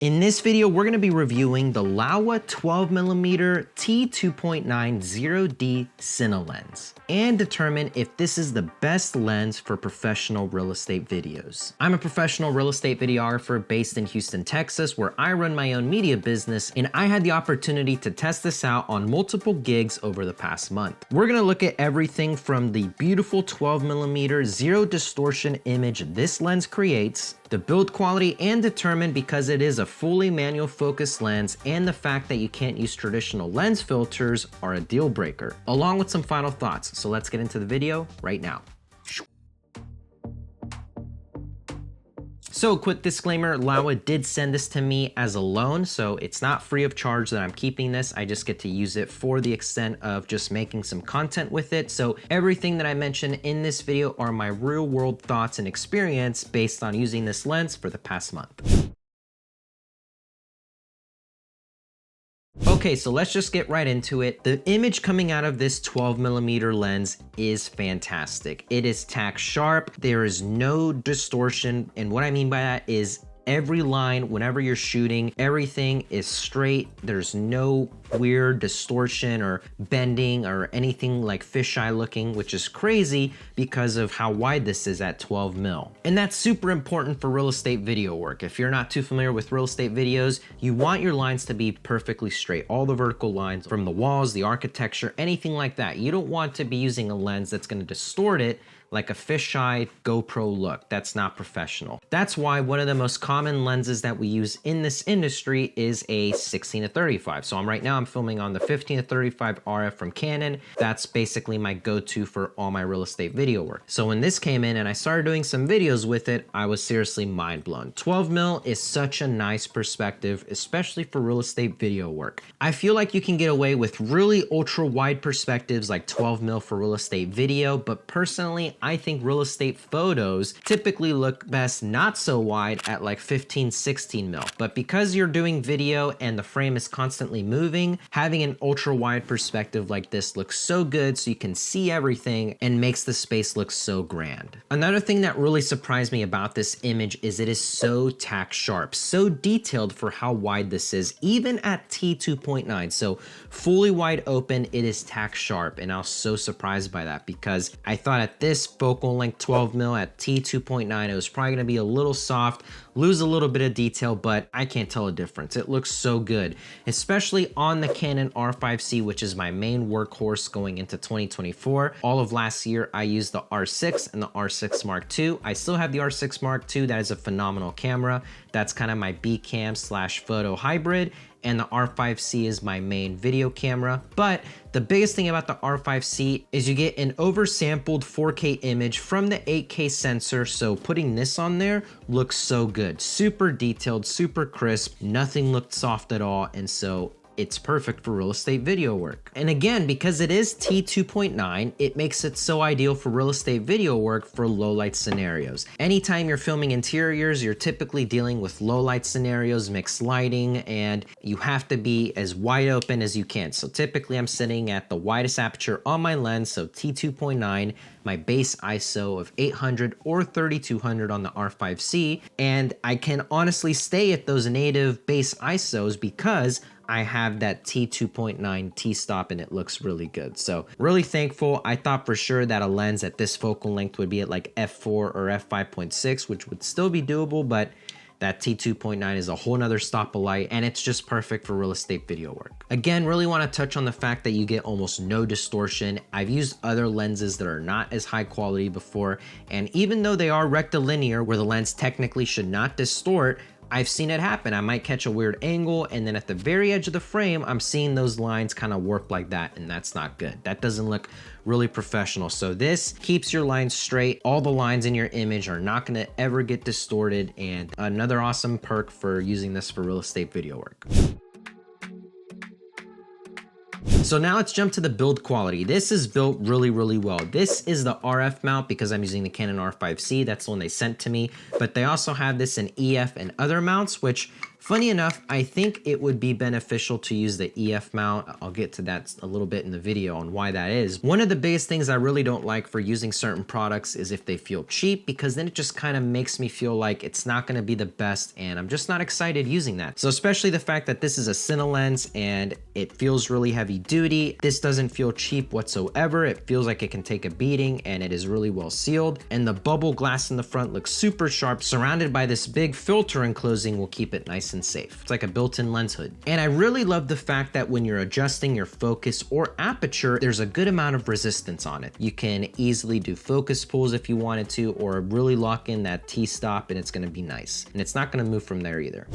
In this video, we're going to be reviewing the Laowa 12mm T2.9 0D Cine lens and determine if this is the best lens for professional real estate videos. I'm a professional real estate videographer based in Houston, Texas, where I run my own media business, and I had the opportunity to test this out on multiple gigs over the past month. We're going to look at everything from the beautiful 12mm zero distortion image this lens creates, the build quality, and determine, because it is a fully manual focus lens and the fact that you can't use traditional lens filters are a deal breaker, along with some final thoughts. So let's get into the video right now. So quick disclaimer, Laowa did send this to me as a loan, so it's not free of charge that I'm keeping this. I just get to use it for the extent of just making some content with it. So everything that I mention in this video are my real world thoughts and experience based on using this lens for the past month. Okay, so let's just get right into it. The image coming out of this 12mm lens is fantastic. It is tack sharp. There is no distortion. And what I mean by that is every line, whenever you're shooting, everything is straight. There's no weird distortion or bending or anything like fisheye looking, which is crazy because of how wide this is at 12mm. And that's super important for real estate video work. If you're not too familiar with real estate videos, you want your lines to be perfectly straight. All the vertical lines from the walls, the architecture, anything like that. You don't want to be using a lens that's going to distort it like a fisheye GoPro look. That's not professional. That's why one of the most common lenses that we use in this industry is a 16-35. So right now I'm filming on the 15-35 RF from Canon. That's basically my go-to for all my real estate video work. So when this came in and I started doing some videos with it, I was seriously mind blown. 12mm is such a nice perspective, especially for real estate video work. I feel like you can get away with really ultra wide perspectives like 12mm for real estate video, but personally, I think real estate photos typically look best not so wide at like 15-16mm. But because you're doing video and the frame is constantly moving, having an ultra wide perspective like this looks so good so you can see everything and makes the space look so grand. Another thing that really surprised me about this image is it is so tack sharp, so detailed for how wide this is, even at T2.9. So fully wide open, it is tack sharp, and I was so surprised by that because I thought at this focal length 12mm at T2.9 it was probably going to be a little soft, lose a little bit of detail, but I can't tell a difference. It looks so good, especially on the Canon R5C, which is my main workhorse going into 2024. All of last year I used the R6 and the R6 Mark II. I still have the R6 Mark II. That is a phenomenal camera. That's kind of my B cam / photo hybrid, and the R5C is my main video camera. But the biggest thing about the R5C is you get an oversampled 4K image from the 8K sensor, so putting this on there looks so good. Super detailed, super crisp, nothing looked soft at all, and so it's perfect for real estate video work. And again, because it is T2.9, it makes it so ideal for real estate video work for low light scenarios. Anytime you're filming interiors, you're typically dealing with low light scenarios, mixed lighting, and you have to be as wide open as you can. So typically I'm sitting at the widest aperture on my lens, so T2.9, my base ISO of 800 or 3200 on the R5C, and I can honestly stay at those native base ISOs because I have that T2.9 T-stop and it looks really good. So really thankful. I thought for sure that a lens at this focal length would be at like f4 or f5.6, which would still be doable, but that T2.9 is a whole nother stop of light, and it's just perfect for real estate video work. Again, really want to touch on the fact that you get almost no distortion. I've used other lenses that are not as high quality before, and even though they are rectilinear, where the lens technically should not distort, I've seen it happen. I might catch a weird angle, and then at the very edge of the frame, I'm seeing those lines kind of warp like that, and that's not good. That doesn't look really professional. So this keeps your lines straight. All the lines in your image are not gonna ever get distorted, and another awesome perk for using this for real estate video work. So now let's jump to the build quality. This is built really, really well. This is the RF mount because I'm using the Canon R5C. That's the one they sent to me. But they also have this in EF and other mounts, which Funny enough, I think it would be beneficial to use the EF mount. I'll get to that a little bit in the video on why that is. One of the biggest things I really don't like for using certain products is if they feel cheap, because then it just kind of makes me feel like it's not going to be the best, and I'm just not excited using that. So especially the fact that this is a Cine lens and it feels really heavy duty. This doesn't feel cheap whatsoever. It feels like it can take a beating, and it is really well sealed. And the bubble glass in the front looks super sharp, surrounded by this big filter enclosing will keep it nice and safe. It's like a built-in lens hood. And I really love the fact that when you're adjusting your focus or aperture, there's a good amount of resistance on it. You can easily do focus pulls if you wanted to, or really lock in that T-stop, and it's gonna be nice. And it's not gonna move from there either.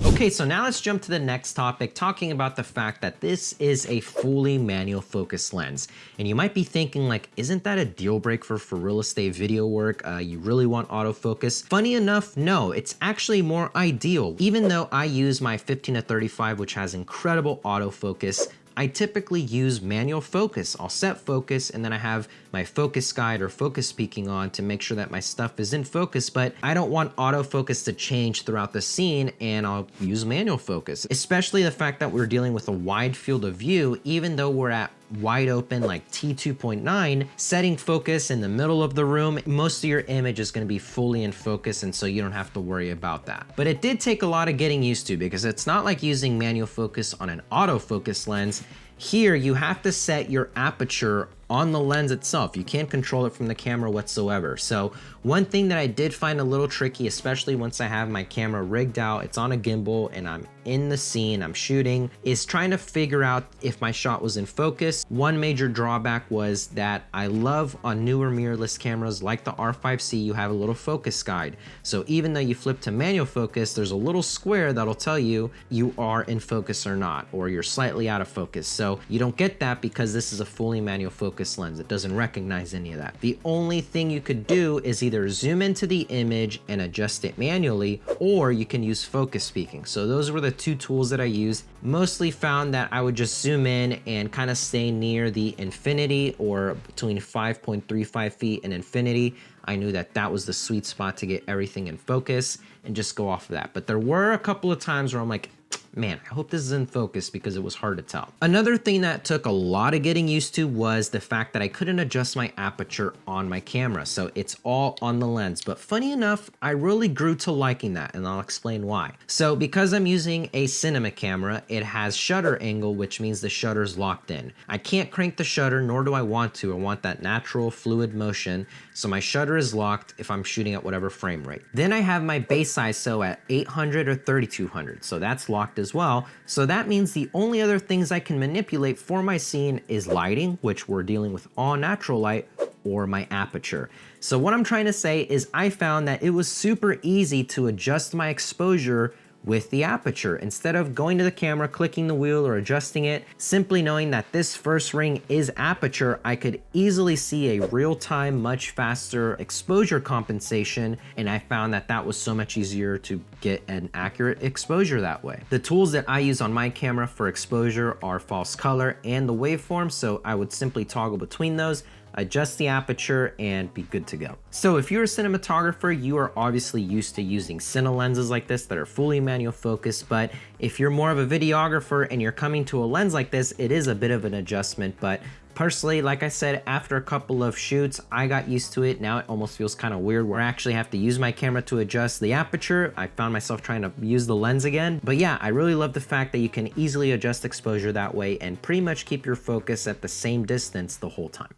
Okay, so now let's jump to the next topic, talking about the fact that this is a fully manual focus lens. And you might be thinking like, isn't that a deal breaker for real estate video work? You really want autofocus? Funny enough, no, it's actually more ideal. Even though I use my 15-35, which has incredible autofocus, I typically use manual focus. I'll set focus, and then I have my focus guide or focus speaking on to make sure that my stuff is in focus, but I don't want autofocus to change throughout the scene, and I'll use manual focus. Especially the fact that we're dealing with a wide field of view, even though we're at wide open like T2.9, setting focus in the middle of the room, most of your image is going to be fully in focus, and so you don't have to worry about that. But it did take a lot of getting used to, because it's not like using manual focus on an autofocus lens. Here you have to set your aperture on the lens itself. You can't control it from the camera whatsoever. So one thing that I did find a little tricky, especially once I have my camera rigged out, it's on a gimbal and I'm in the scene, I'm shooting, is trying to figure out if my shot was in focus. One major drawback was that I love on newer mirrorless cameras like the R5C, you have a little focus guide. So even though you flip to manual focus, there's a little square that'll tell you you are in focus or not, or you're slightly out of focus. So you don't get that because this is a fully manual focus lens. It doesn't recognize any of that. The only thing you could do is either zoom into the image and adjust it manually, or you can use focus speaking. So those were the two tools that I used. Mostly found that I would just zoom in and kind of stay near the infinity, or between 5.35 feet and infinity. I knew that that was the sweet spot to get everything in focus and just go off of that. But there were a couple of times where I'm like, man, I hope this is in focus, because it was hard to tell. Another thing that took a lot of getting used to was the fact that I couldn't adjust my aperture on my camera. So it's all on the lens. But funny enough, I really grew to liking that, and I'll explain why. So because I'm using a cinema camera, it has shutter angle, which means the shutter's locked in. I can't crank the shutter, nor do I want to. I want that natural fluid motion. So my shutter is locked if I'm shooting at whatever frame rate. Then I have my base ISO at 800 or 3200. So that's locked as well. So that means the only other things I can manipulate for my scene is lighting, which we're dealing with all natural light, or my aperture. So what I'm trying to say is I found that it was super easy to adjust my exposure with the aperture. Instead of going to the camera, clicking the wheel or adjusting it, simply knowing that this first ring is aperture, I could easily see a real-time, much faster exposure compensation, and I found that that was so much easier to get an accurate exposure that way. The tools that I use on my camera for exposure are false color and the waveform, so I would simply toggle between those, adjust the aperture, and be good to go. So if you're a cinematographer, you are obviously used to using Cine lenses like this that are fully manual focus, but if you're more of a videographer and you're coming to a lens like this, it is a bit of an adjustment. But personally, like I said, after a couple of shoots, I got used to it. Now it almost feels kind of weird where I actually have to use my camera to adjust the aperture. I found myself trying to use the lens again. But yeah, I really love the fact that you can easily adjust exposure that way and pretty much keep your focus at the same distance the whole time.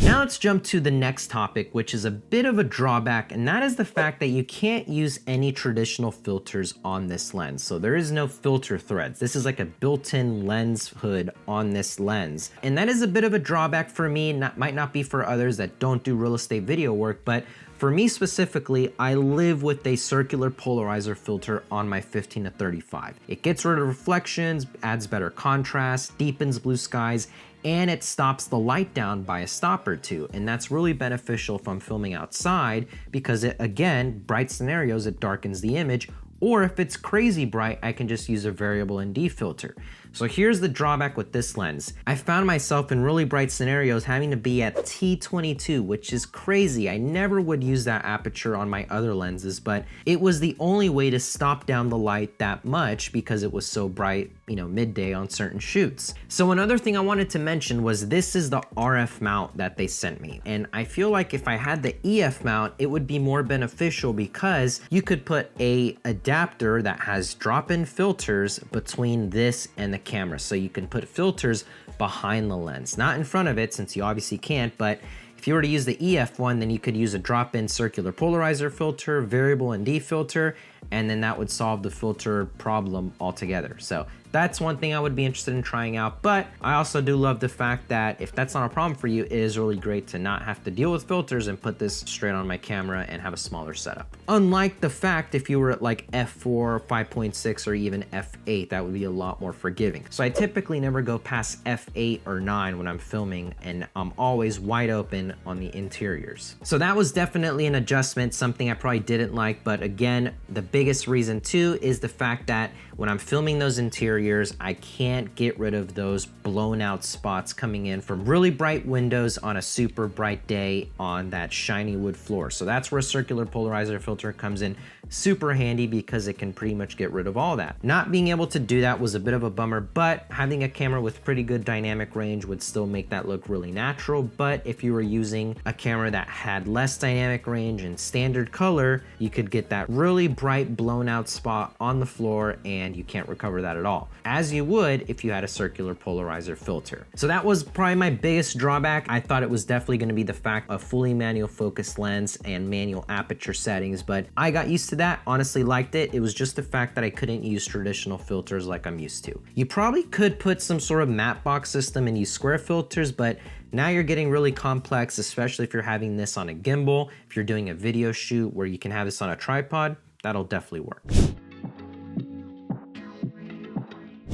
Now let's jump to the next topic, which is a bit of a drawback, and that is the fact that you can't use any traditional filters on this lens. So there is no filter threads. This is like a built-in lens hood on this lens. And that is a bit of a drawback for me, might not be for others that don't do real estate video work, but for me specifically, I live with a circular polarizer filter on my 15-35. It gets rid of reflections, adds better contrast, deepens blue skies, and it stops the light down by a stop or two. And that's really beneficial if I'm filming outside, because it, again, bright scenarios, it darkens the image. Or if it's crazy bright, I can just use a variable ND filter. So here's the drawback with this lens. I found myself in really bright scenarios having to be at T22, which is crazy. I never would use that aperture on my other lenses, but it was the only way to stop down the light that much because it was so bright, midday on certain shoots. So another thing I wanted to mention was this is the RF mount that they sent me. And I feel like if I had the EF mount, it would be more beneficial because you could put a adapter that has drop-in filters between this and the camera. So you can put filters behind the lens, not in front of it since you obviously can't, but if you were to use the EF one, then you could use a drop-in circular polarizer filter, variable ND filter, and then that would solve the filter problem altogether. So that's one thing I would be interested in trying out, but I also do love the fact that if that's not a problem for you, it is really great to not have to deal with filters and put this straight on my camera and have a smaller setup. Unlike the fact if you were at like f4, 5.6, or even f8, that would be a lot more forgiving. So I typically never go past f8 or 9 when I'm filming, and I'm always wide open on the interiors. So that was definitely an adjustment, something I probably didn't like, but again, the biggest reason too is the fact that when I'm filming those interiors, I can't get rid of those blown out spots coming in from really bright windows on a super bright day on that shiny wood floor. So that's where a circular polarizer filter comes in super handy because it can pretty much get rid of all that. Not being able to do that was a bit of a bummer, but having a camera with pretty good dynamic range would still make that look really natural. But if you were using a camera that had less dynamic range and standard color, you could get that really bright blown out spot on the floor and you can't recover that at all, as you would if you had a circular polarizer filter. So that was probably my biggest drawback. I thought it was definitely going to be the fact of fully manual focus lens and manual aperture settings, but I got used to that, honestly liked it. It was just the fact that I couldn't use traditional filters like I'm used to. You probably could put some sort of matte box system and use square filters, but now you're getting really complex, especially if you're having this on a gimbal. If you're doing a video shoot where you can have this on a tripod, that'll definitely work.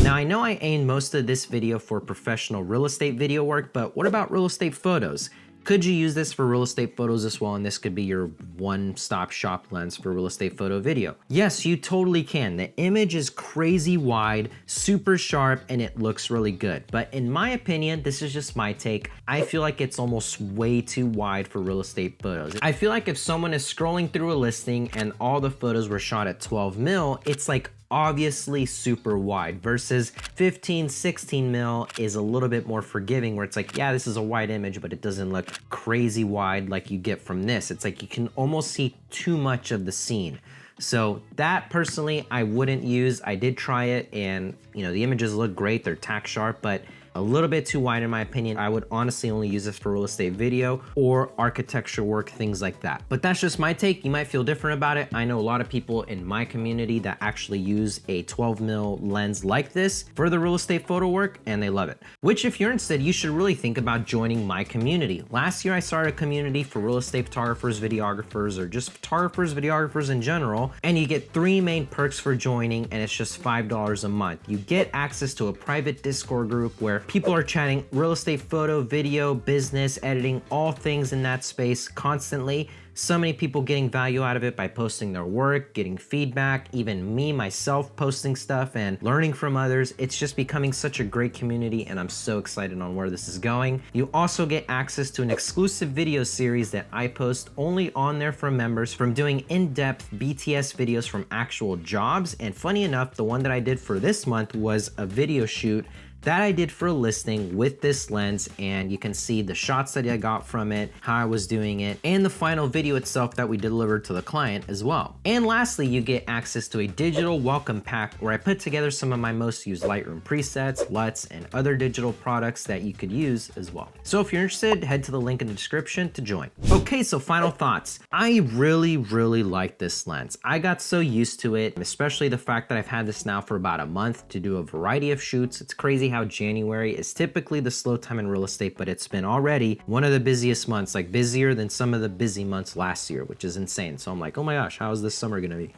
Now I know I aimed most of this video for professional real estate video work, but what about real estate photos? Could you use this for real estate photos as well, and this could be your one-stop shop lens for real estate photo video? Yes, you totally can. The image is crazy wide, super sharp, and it looks really good. But in my opinion, this is just my take, I feel like it's almost way too wide for real estate photos. I feel like if someone is scrolling through a listing and all the photos were shot at 12mm, it's like obviously super wide, versus 15, 16 mil is a little bit more forgiving, where it's like, yeah, this is a wide image, but it doesn't look crazy wide like you get from this. It's like you can almost see too much of the scene. So that personally I wouldn't use. I did try it and the images look great, they're tack sharp, but a little bit too wide in my opinion. I would honestly only use this for real estate video or architecture work, things like that. But that's just my take. You might feel different about it. I know a lot of people in my community that actually use a 12mm lens like this for the real estate photo work, and they love it. Which, if you're interested, you should really think about joining my community. Last year I started a community for real estate photographers, videographers, or just photographers, videographers in general, and you get 3 main perks for joining, and it's just $5 a month. You get access to a private Discord group where people are chatting real estate photo, video, business, editing, all things in that space constantly. So many people getting value out of it by posting their work, getting feedback, even me, myself, posting stuff and learning from others. It's just becoming such a great community, and I'm so excited on where this is going. You also get access to an exclusive video series that I post only on there for members, from doing in-depth BTS videos from actual jobs. And funny enough, the one that I did for this month was a video shoot that I did for a listing with this lens, and you can see the shots that I got from it, how I was doing it, and the final video itself that we delivered to the client as well. And lastly, you get access to a digital welcome pack where I put together some of my most used Lightroom presets, LUTs, and other digital products that you could use as well. So if you're interested, head to the link in the description to join. Okay, so final thoughts. I really like this lens. I got so used to it, especially the fact that I've had this now for about a month to do a variety of shoots. It's crazy how January is typically the slow time in real estate, but it's been already one of the busiest months, like busier than some of the busy months last year, which is insane. So I'm like, oh my gosh, how is this summer gonna be?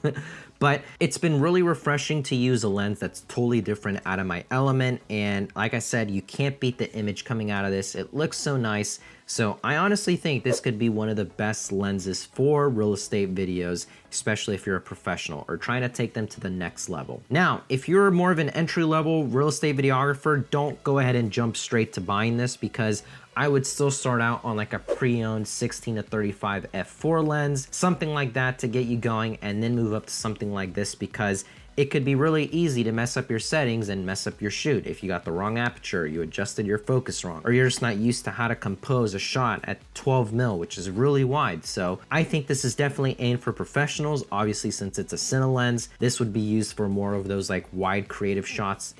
But it's been really refreshing to use a lens that's totally different out of my element. And like I said, you can't beat the image coming out of this. It looks so nice. So I honestly think this could be one of the best lenses for real estate videos, especially if you're a professional or trying to take them to the next level. Now, if you're more of an entry-level real estate videographer, don't go ahead and jump straight to buying this, because I would still start out on like a pre-owned 16-35 f4 lens, something like that to get you going, and then move up to something like this, because it could be really easy to mess up your settings and mess up your shoot if you got the wrong aperture, you adjusted your focus wrong, or you're just not used to how to compose a shot at 12mm, which is really wide. So I think this is definitely aimed for professionals. Obviously, since it's a Cine lens, this would be used for more of those like wide creative shots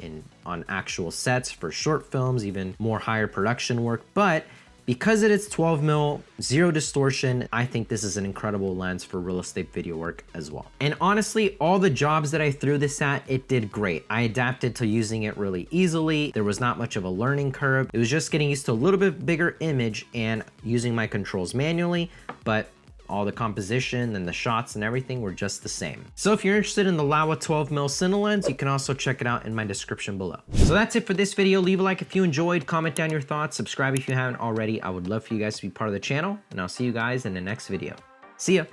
on actual sets for short films, even more higher production work. But because it is 12mm, zero distortion, I think this is an incredible lens for real estate video work as well. And honestly, all the jobs that I threw this at, it did great. I adapted to using it really easily. There was not much of a learning curve. It was just getting used to a little bit bigger image and using my controls manually, but all the composition and the shots and everything were just the same. So if you're interested in the Laowa 12mm Cine lens, you can also check it out in my description below. So that's it for this video. Leave a like if you enjoyed, comment down your thoughts, subscribe if you haven't already. I would love for you guys to be part of the channel, and I'll see you guys in the next video. See ya.